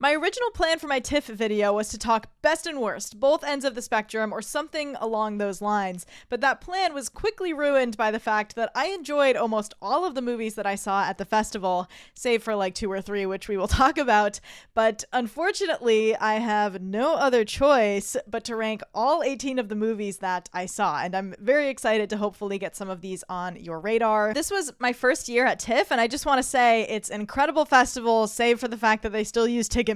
My original plan for my TIFF video was to talk best and worst, both ends of the spectrum, or something along those lines, but that plan was quickly ruined by the fact that I enjoyed almost all of the movies that I saw at the festival, save for like 2 or 3, which we will talk about, but unfortunately, I have no other choice but to rank all 18 of the movies that I saw, and I'm very excited to hopefully get some of these on your radar. This was my first year at TIFF, and I just want to say it's an incredible festival, save for the fact that they still use Ticketmaster.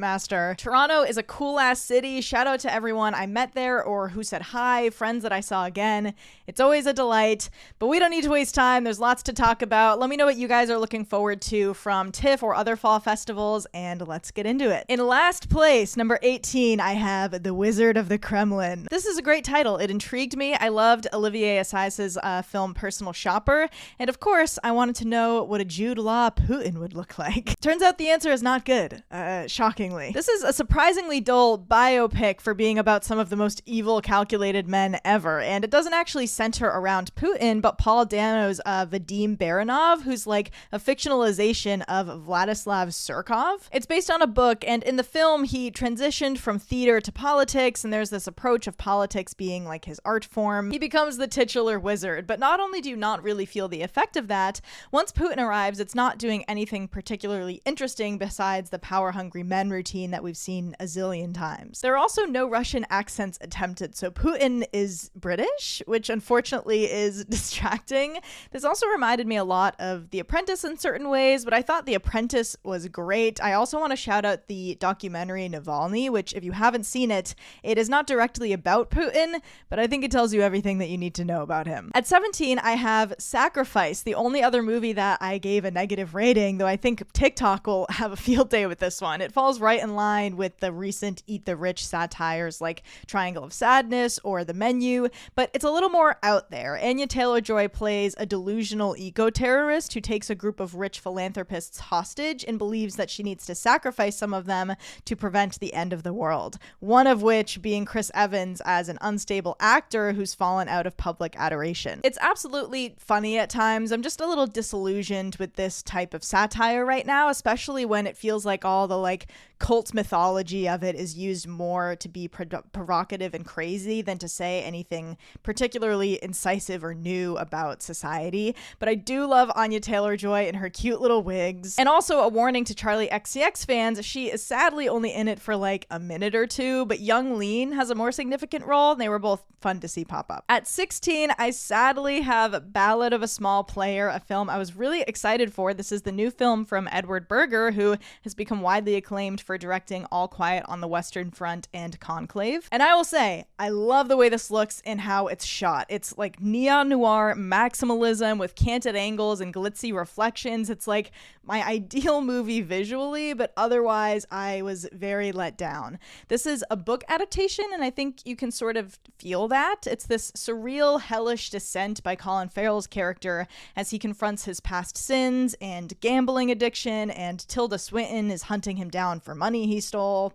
Toronto is a cool ass city. Shout out to everyone I met there or who said hi, friends that I saw again. It's always a delight, but we don't need to waste time. There's lots to talk about. Let me know what you guys are looking forward to from TIFF or other fall festivals, and let's get into it. In last place, number 18, I have The Wizard of the Kremlin. This is a great title. It intrigued me. I loved Olivier Assayas's film Personal Shopper, and of course, I wanted to know what a Jude Law Putin would look like. Turns out the answer is not good, shockingly. This is a surprisingly dull biopic for being about some of the most evil, calculated men ever, and it doesn't actually center around Putin, but Paul Dano's Vadim Baranov, who's like a fictionalization of Vladislav Surkov. It's based on a book, and in the film, he transitioned from theater to politics, and there's this approach of politics being like his art form. He becomes the titular wizard, but not only do you not really feel the effect of that, once Putin arrives, it's not doing anything particularly interesting besides the power-hungry men routine that we've seen a zillion times. There are also no Russian accents attempted, so Putin is British, which unfortunately is distracting. This also reminded me a lot of The Apprentice in certain ways, but I thought The Apprentice was great. I also want to shout out the documentary Navalny, which if you haven't seen it, it is not directly about Putin, but I think it tells you everything that you need to know about him. At 17, I have Sacrifice, the only other movie that I gave a negative rating, though I think TikTok will have a field day with this one. It falls right in line with the recent Eat the Rich satires like Triangle of Sadness or The Menu, but it's a little more out there. Anya Taylor-Joy plays a delusional eco-terrorist who takes a group of rich philanthropists hostage and believes that she needs to sacrifice some of them to prevent the end of the world, one of which being Chris Evans as an unstable actor who's fallen out of public adoration. It's absolutely funny at times. I'm just a little disillusioned with this type of satire right now, especially when it feels like all the like cult mythology of it is used more to be provocative and crazy than to say anything particularly incisive or new about society. But I do love Anya Taylor-Joy and her cute little wigs. And also a warning to Charlie XCX fans, she is sadly only in it for like a minute or two, but Young Lean has a more significant role, and they were both fun to see pop up. At 16, I sadly have Ballad of a Small Player, a film I was really excited for. This is the new film from Edward Berger, who has become widely acclaimed for directing All Quiet on the Western Front and Conclave. And I will say, I love the way this looks and how it's shot. It's like neon noir maximalism with canted angles and glitzy reflections. It's like my ideal movie visually, but otherwise I was very let down. This is a book adaptation, and I think you can sort of feel that. It's this surreal, hellish descent by Colin Farrell's character as he confronts his past sins and gambling addiction, and Tilda Swinton is hunting him down for money he stole.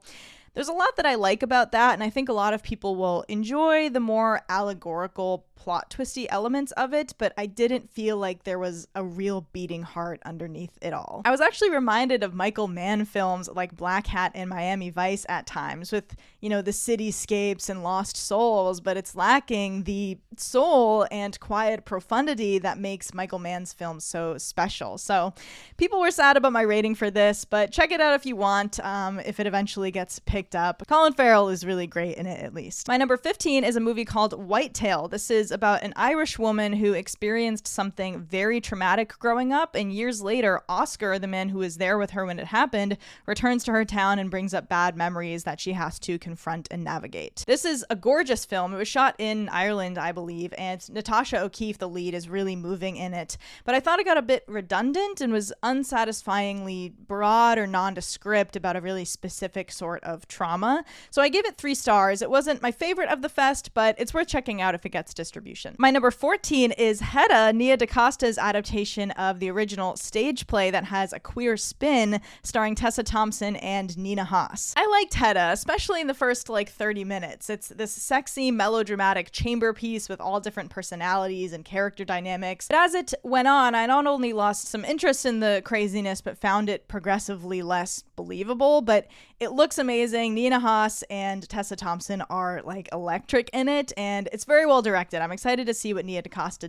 There's a lot that I like about that, and I think a lot of people will enjoy the more allegorical plot twisty elements of it, but I didn't feel like there was a real beating heart underneath it all. I was actually reminded of Michael Mann films like Black Hat and Miami Vice at times with, you know, the cityscapes and lost souls, but it's lacking the soul and quiet profundity that makes Michael Mann's films so special. So people were sad about my rating for this, but check it out if you want, if it eventually gets picked up. Colin Farrell is really great in it, at least. My number 15 is a movie called Whitetail. This is about an Irish woman who experienced something very traumatic growing up, and years later, Oscar, the man who was there with her when it happened, returns to her town and brings up bad memories that she has to confront and navigate. This is a gorgeous film. It was shot in Ireland, I believe, and Natasha O'Keeffe, the lead, is really moving in it, but I thought it got a bit redundant and was unsatisfyingly broad or nondescript about a really specific sort of trauma, so I gave it 3 stars. It wasn't my favorite of the fest, but it's worth checking out if it gets distribution. My number 14 is Hedda, Nia DaCosta's adaptation of the original stage play that has a queer spin starring Tessa Thompson and Nina Haas. I liked Hedda, especially in the first 30 minutes. It's this sexy, melodramatic chamber piece with all different personalities and character dynamics. But as it went on, I not only lost some interest in the craziness, but found it progressively less believable. But It looks amazing. Nina Haas and Tessa Thompson are like electric in it, and it's very well directed. I'm excited to see what Nia DaCosta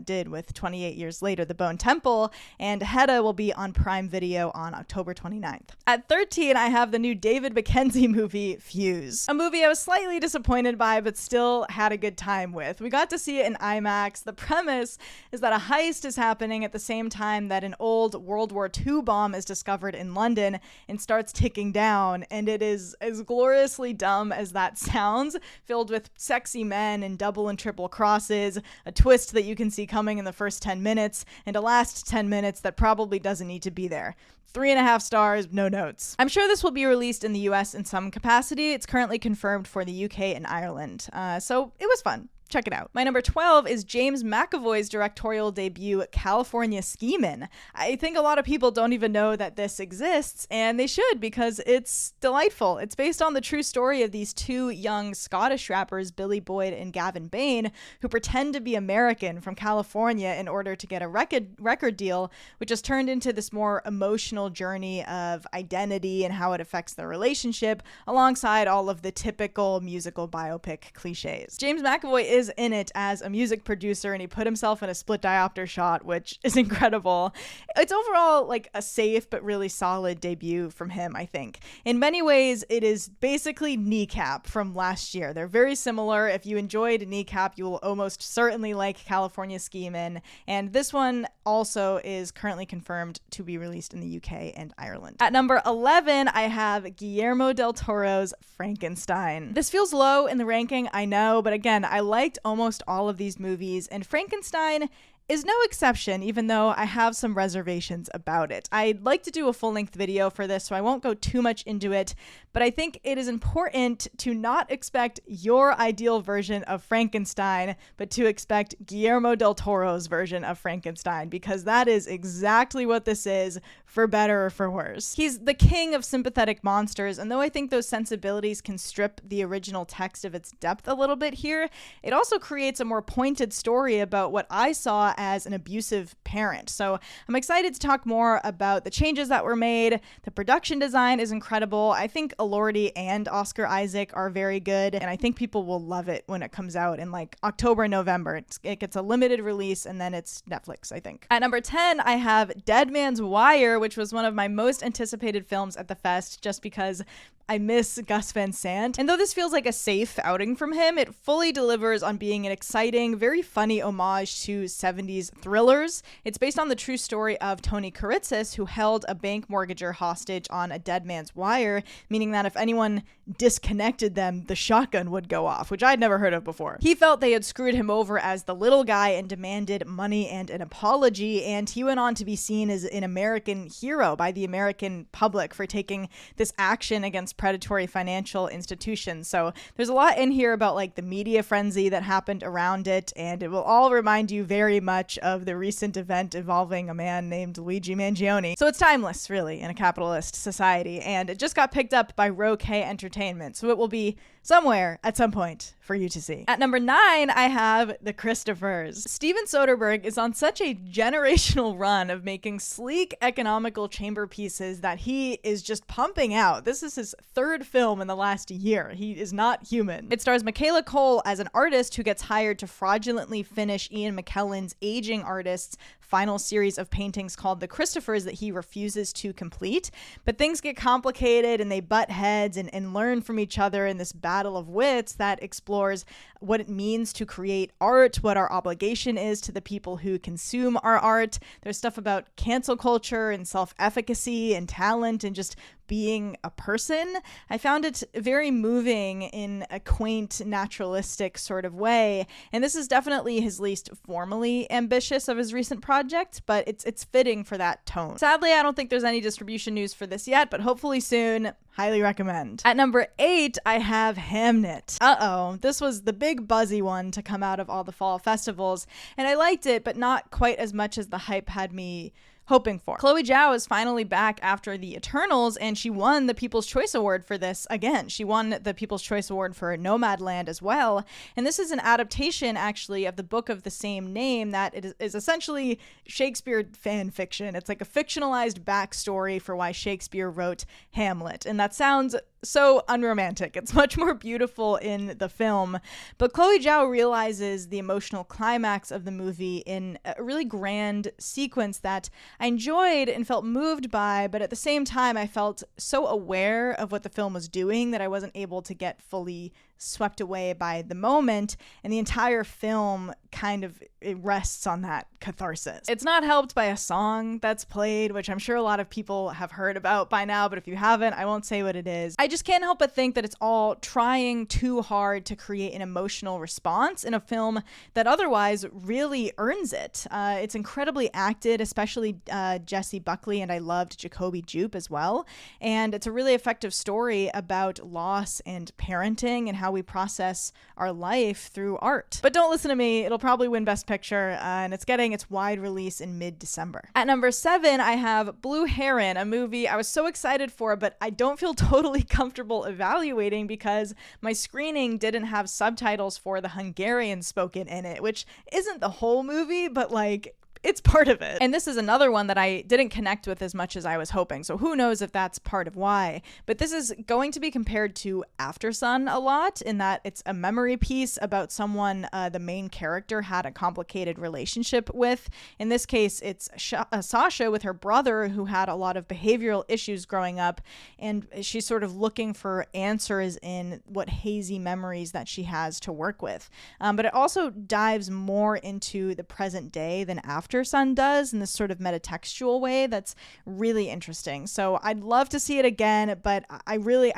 did with 28 Years Later, The Bone Temple, and Hedda will be on Prime Video on October 29th. At 13, I have the new David Mackenzie movie, Fuse, a movie I was slightly disappointed by, but still had a good time with. We got to see it in IMAX. The premise is that a heist is happening at the same time that an old World War II bomb is discovered in London and starts ticking down, and it is as gloriously dumb as that sounds, filled with sexy men and double and triple crosses, a twist that you can see coming in the first 10 minutes, and a last 10 minutes that probably doesn't need to be there. 3.5 stars, no notes. I'm sure this will be released in the US in some capacity. It's currently confirmed for the UK and Ireland. So it was fun. Check it out. My number 12 is James McAvoy's directorial debut, California Schemin'. I think a lot of people don't even know that this exists, and they should, because it's delightful. It's based on the true story of these two young Scottish rappers, Billy Boyd and Gavin Bain, who pretend to be American from California in order to get a record deal, which has turned into this more emotional journey of identity and how it affects their relationship, alongside all of the typical musical biopic cliches. James McAvoy is in it as a music producer, and he put himself in a split diopter shot, which is incredible. It's overall like a safe but really solid debut from him, I think. In many ways, it is basically Kneecap from last year. They're very similar. If you enjoyed Kneecap, you will almost certainly like California Schemin', and this one also is currently confirmed to be released in the UK and Ireland. At number 11, I have Guillermo del Toro's Frankenstein. This feels low in the ranking, I know, but again, I liked almost all of these movies, and Frankenstein is no exception, even though I have some reservations about it. I'd like to do a full-length video for this, so I won't go too much into it, but I think it is important to not expect your ideal version of Frankenstein, but to expect Guillermo del Toro's version of Frankenstein, because that is exactly what this is, for better or for worse. He's the king of sympathetic monsters, and though I think those sensibilities can strip the original text of its depth a little bit here, it also creates a more pointed story about what I saw as an abusive parent. So I'm excited to talk more about the changes that were made. The production design is incredible. I think Elordi and Oscar Isaac are very good, and I think people will love it when it comes out in like October, November. It gets a limited release, and then it's Netflix, I think. At number 10, I have Dead Man's Wire, which was one of my most anticipated films at the fest, just because I miss Gus Van Sant. And though this feels like a safe outing from him, it fully delivers on being an exciting, very funny homage to 70s thrillers. It's based on the true story of Tony Kuritzis, who held a bank mortgager hostage on a dead man's wire, meaning that if anyone disconnected them, the shotgun would go off, which I'd never heard of before. He felt they had screwed him over as the little guy and demanded money and an apology, and he went on to be seen as an American hero by the American public for taking this action against predatory financial institutions. So there's a lot in here about like the media frenzy that happened around it, and it will all remind you very much of the recent event involving a man named Luigi Mangione. So it's timeless, really, in a capitalist society, and it just got picked up by Row K Entertainment, so it will be somewhere at some point for you to see. At number 9, I have The Christophers. Steven Soderbergh is on such a generational run of making sleek, economical chamber pieces that he is just pumping out. This is his third film in the last year. He is not human. It stars Michaela Cole as an artist who gets hired to fraudulently finish Ian McKellen's aging artist's final series of paintings called The Christophers that he refuses to complete. But things get complicated, and they butt heads and learn from each other in this battle of wits that explores what it means to create art, what our obligation is to the people who consume our art. There's stuff about cancel culture and self-efficacy and talent and just being a person. I found it very moving in a quaint, naturalistic sort of way, and this is definitely his least formally ambitious of his recent projects, but it's fitting for that tone. Sadly, I don't think there's any distribution news for this yet, but hopefully soon. Highly recommend. At number 8, I have Hamnet. This was the big buzzy one to come out of all the fall festivals, and I liked it, but not quite as much as the hype had me hoping for. Chloe Zhao is finally back after the Eternals, and she won the People's Choice Award for this again. She won the People's Choice Award for Nomadland as well. And this is an adaptation, actually, of the book of the same name that it is essentially Shakespeare fan fiction. It's like a fictionalized backstory for why Shakespeare wrote Hamlet. And that sounds so unromantic. It's much more beautiful in the film. But Chloe Zhao realizes the emotional climax of the movie in a really grand sequence that I enjoyed and felt moved by, but at the same time, I felt so aware of what the film was doing that I wasn't able to get fully swept away by the moment, and the entire film kind of it rests on that catharsis. It's not helped by a song that's played, which I'm sure a lot of people have heard about by now, but if you haven't, I won't say what it is. I just can't help but think that it's all trying too hard to create an emotional response in a film that otherwise really earns it. It's incredibly acted, especially Jessie Buckley, and I loved Jacoby Jupe as well, and it's a really effective story about loss and parenting and how we process our life through art. But don't listen to me, it'll probably win Best Picture, and it's getting its wide release in mid-December. At number 7, I have Blue Heron, a movie I was so excited for, but I don't feel totally comfortable evaluating because my screening didn't have subtitles for the Hungarian spoken in it, which isn't the whole movie, but like, it's part of it. And this is another one that I didn't connect with as much as I was hoping. So who knows if that's part of why. But this is going to be compared to After Sun a lot in that it's a memory piece about someone the main character had a complicated relationship with. In this case, it's Sasha with her brother who had a lot of behavioral issues growing up. And she's sort of looking for answers in what hazy memories that she has to work with. But it also dives more into the present day than After Sun does in this sort of metatextual way that's really interesting. So I'd love to see it again, but I really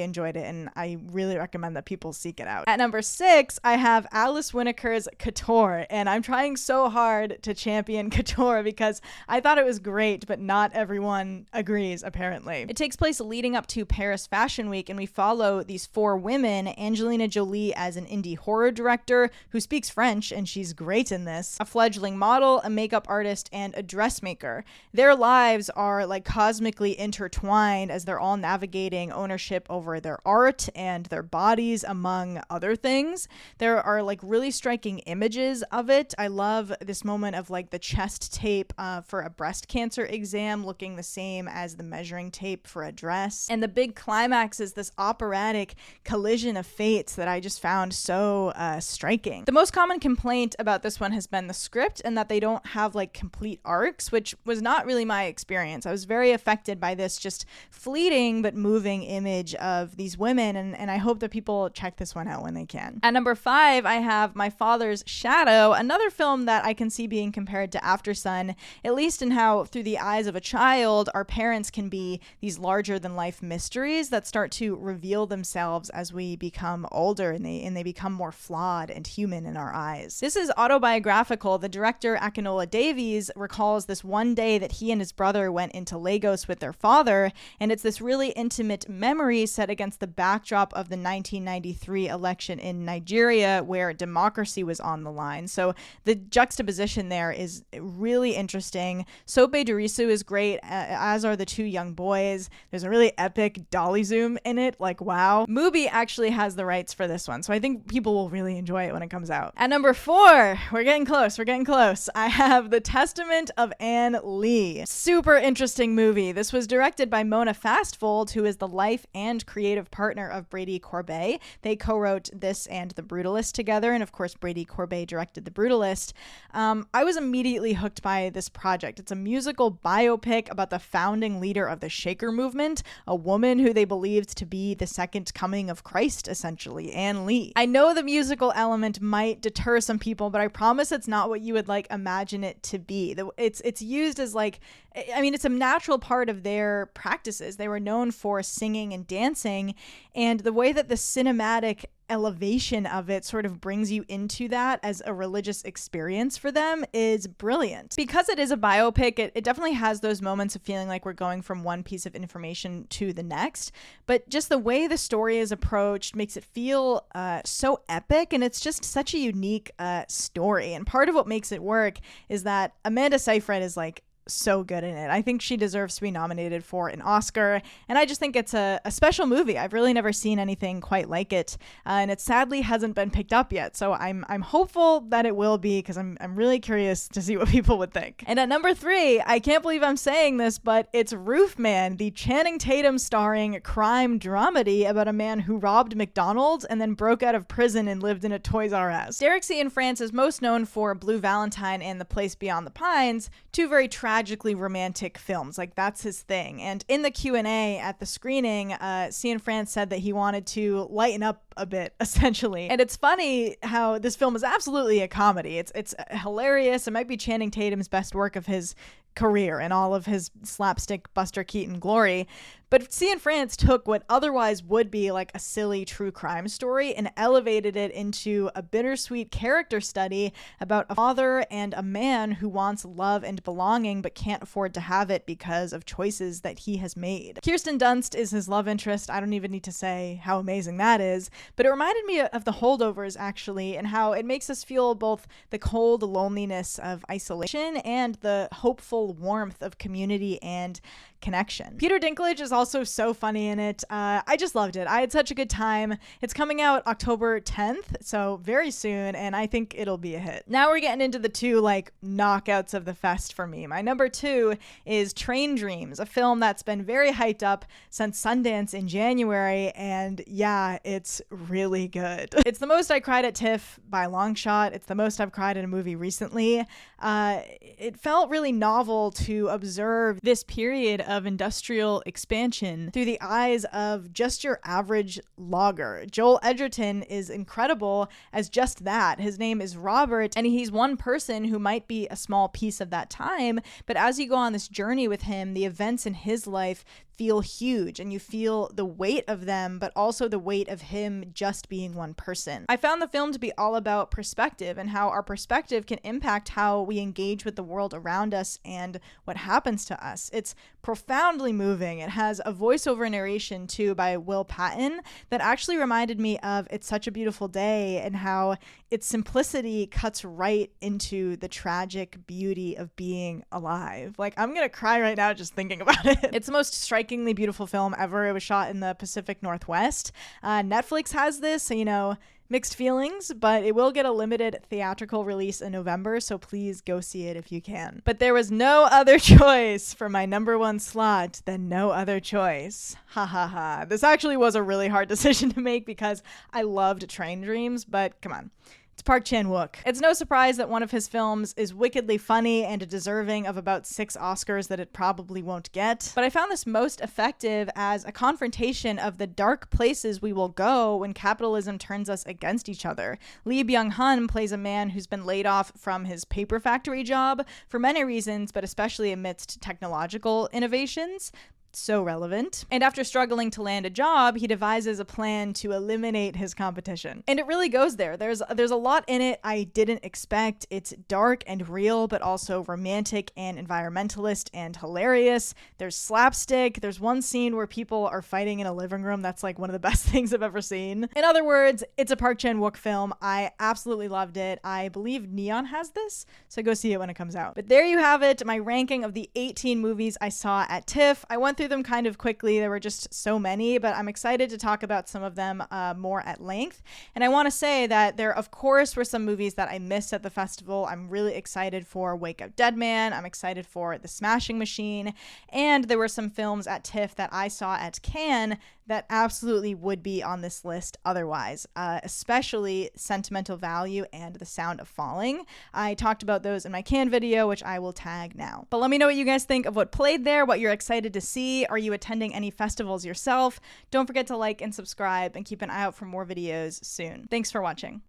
enjoyed it, and I really recommend that people seek it out. At number 6, I have Alice Winniker's Couture, and I'm trying so hard to champion Couture because I thought it was great, but not everyone agrees, apparently. It takes place leading up to Paris Fashion Week, and we follow these 4 women, Angelina Jolie as an indie horror director who speaks French, and she's great in this, a fledgling model, a makeup artist, and a dressmaker. Their lives are like cosmically intertwined as they're all navigating ownership over their art and their bodies, among other things. There are like really striking images of it. I love this moment of like the chest tape for a breast cancer exam looking the same as the measuring tape for a dress. And the big climax is this operatic collision of fates that I just found so striking. The most common complaint about this one has been the script and that they don't have like complete arcs, which was not really my experience. I was very affected by this just fleeting but moving image of these women, and I hope that people check this one out when they can. At number 5, I have My Father's Shadow, another film that I can see being compared to After Sun, at least in how through the eyes of a child, our parents can be these larger than life mysteries that start to reveal themselves as we become older and they become more flawed and human in our eyes. This is autobiographical. The director Akinola Davies recalls this one day that he and his brother went into Lagos with their father, and it's this really intimate memory set against the backdrop of the 1993 election in Nigeria where democracy was on the line. So the juxtaposition there is really interesting. Sope Dirisu is great, as are the 2 young boys. There's a really epic dolly zoom in it, like wow. Mubi actually has the rights for this one, so I think people will really enjoy it when it comes out. At number 4, we're getting close. I have The Testament of Anne Lee. Super interesting movie. This was directed by Mona Fastfold, who is the life and creative partner of Brady Corbet. They co-wrote this and The Brutalist together, and of course Brady Corbet directed The Brutalist. I was immediately hooked by this project. It's a musical biopic about the founding leader of the Shaker movement, a woman who they believed to be the second coming of Christ, essentially, Anne Lee. I know the musical element might deter some people, but I promise it's not what you would like imagine it to be. It's used as like, I mean, it's a natural part of their practices. They were known for singing and dancing, and the way that the cinematic elevation of it sort of brings you into that as a religious experience for them is brilliant. Because it is a biopic, it definitely has those moments of feeling like we're going from one piece of information to the next, but just the way the story is approached makes it feel so epic, and it's just such a unique story. And part of what makes it work is that Amanda Seyfried is like so good in it. I think she deserves to be nominated for an Oscar, and I just think it's a special movie. I've really never seen anything quite like it, and it sadly hasn't been picked up yet, so I'm hopeful that it will be, because I'm really curious to see what people would think. And at number 3, I can't believe I'm saying this, but it's Roof Man, the Channing Tatum starring crime dramedy about a man who robbed McDonald's and then broke out of prison and lived in a Toys R Us. Derek Cianfrance is most known for Blue Valentine and The Place Beyond the Pines, two very tragically romantic films. Like, that's his thing. And in the Q&A at the screening, Cianfrance said that he wanted to lighten up a bit, essentially. And it's funny how this film is absolutely a comedy. It's hilarious. It might be Channing Tatum's best work of his career and all of his slapstick Buster Keaton glory. But Cianfrance took what otherwise would be like a silly true crime story and elevated it into a bittersweet character study about a father and a man who wants love and belonging but can't afford to have it because of choices that he has made. Kirsten Dunst is his love interest. I don't even need to say how amazing that is, but it reminded me of The Holdovers, actually, and how it makes us feel both the cold loneliness of isolation and the hopeful warmth of community and connection. Peter Dinklage is also so funny in it. I just loved it. I had such a good time. It's coming out October 10th, so very soon, and I think it'll be a hit. Now we're getting into the two knockouts of the fest for me. My number 2 is Train Dreams, a film that's been very hyped up since Sundance in January, and yeah, it's really good. It's the most I cried at TIFF by a long shot. It's the most I've cried in a movie recently. It felt really novel to observe this period of industrial expansion through the eyes of just your average logger. Joel Edgerton is incredible as just that. His name is Robert, and he's one person who might be a small piece of that time, but as you go on this journey with him, the events in his life feel huge, and you feel the weight of them, but also the weight of him just being one person. I found the film to be all about perspective and how our perspective can impact how we engage with the world around us and what happens to us. It's profoundly moving. It has a voiceover narration too by Will Patton that actually reminded me of It's Such a Beautiful Day, and how its simplicity cuts right into the tragic beauty of being alive. I'm gonna cry right now just thinking about it. It's the most strikingly beautiful film ever. It was shot in the Pacific Northwest. Netflix has this, so mixed feelings, but it will get a limited theatrical release in November, so please go see it if you can. But there was no other choice for my number 1 slot than No Other Choice. Ha ha ha. This actually was a really hard decision to make because I loved Train Dreams, but come on. It's Park Chan-wook. It's no surprise that one of his films is wickedly funny and deserving of about 6 Oscars that it probably won't get. But I found this most effective as a confrontation of the dark places we will go when capitalism turns us against each other. Lee Byung-hun plays a man who's been laid off from his paper factory job for many reasons, but especially amidst technological innovations. So relevant. And after struggling to land a job, he devises a plan to eliminate his competition. And it really goes there. There's a lot in it I didn't expect. It's dark and real, but also romantic and environmentalist and hilarious. There's slapstick. There's one scene where people are fighting in a living room. That's one of the best things I've ever seen. In other words, it's a Park Chan-wook film. I absolutely loved it. I believe Neon has this, so go see it when it comes out. But there you have it, my ranking of the 18 movies I saw at TIFF. I went through them kind of quickly. There were just so many, but I'm excited to talk about some of them more at length. And I want to say that there, of course, were some movies that I missed at the festival. I'm really excited for Wake Up Dead Man. I'm excited for The Smashing Machine. And there were some films at TIFF that I saw at Cannes that absolutely would be on this list otherwise, especially Sentimental Value and The Sound of Falling. I talked about those in my Cannes video, which I will tag now. But let me know what you guys think of what played there, what you're excited to see. Are you attending any festivals yourself? Don't forget to like and subscribe and keep an eye out for more videos soon. Thanks for watching.